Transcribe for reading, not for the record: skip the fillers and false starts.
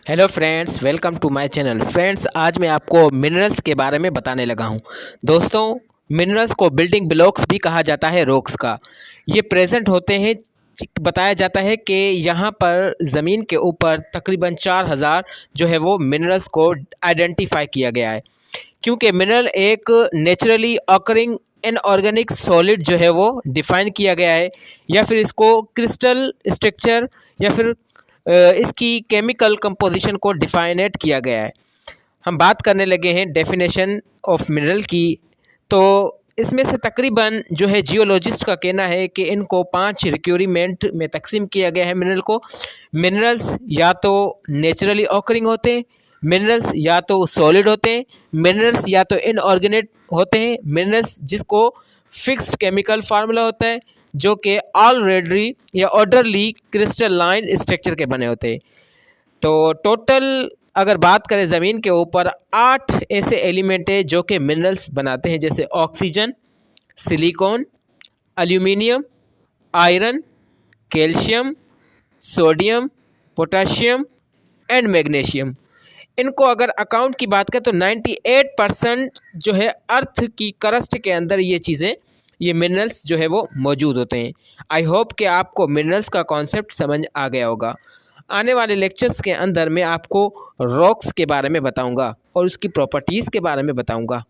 Hello friends, welcome to my channel. Friends, आज मैं आपको मिनरल्स के बारे में बताने लगा हूं। दोस्तों, मिनरल्स को बिल्डिंग ब्लॉक्स भी कहा जाता है, रॉक्स का। ये प्रेजेंट होते हैं। बताया जाता है कि यहाँ पर ज़मीन के ऊपर तकरीबन 4000 जो है वो मिनरल्स को आइडेंटिफाई किया गया है। क्योंकि मिनरल एक नेचुरली ऑकरिंग इनऑर्गेनिक सॉलिड जो है वो डिफाइन किया गया है, या फिर इसको क्रिस्टल स्ट्रक्चर या फिर इसकी केमिकल कंपोजिशन को डिफाइनेट किया गया है। हम बात करने लगे हैं डेफिनेशन ऑफ मिनरल की। तो इसमें से तकरीबन जो है जियोलॉजिस्ट का कहना है कि इनको 5 रिक्वायरमेंट में तकसीम किया गया है मिनरल को। मिनरल्स या तो नेचुरली ऑकरिंग होते हैं, मिनरल्स या तो सॉलिड होते हैं, मिनरल्स या तो इनऑर्गेनिक होते हैं, मिनरल्स जिसको फिक्स्ड केमिकल फार्मूला होता है जो कि ऑलरेडी या ऑर्डरली क्रिस्टलाइन स्ट्रक्चर के बने होते हैं। तो टोटल अगर बात करें ज़मीन के ऊपर 8 ऐसे एलिमेंट है जो कि मिनरल्स बनाते हैं, जैसे oxygen, silicon, aluminium, iron, calcium, sodium, potassium and magnesium. इनको अगर अकाउंट की बात करें तो 98% जो है अर्थ की क्रस्ट के अंदर ये मिनरल्स जो है वो मौजूद होते हैं। आई होप कि आपको मिनरल्स का कॉन्सेप्ट समझ आ गया होगा। आने वाले लेक्चर्स के अंदर मैं आपको रॉक्स के बारे में बताऊंगा और उसकी प्रॉपर्टीज़ के बारे में बताऊंगा।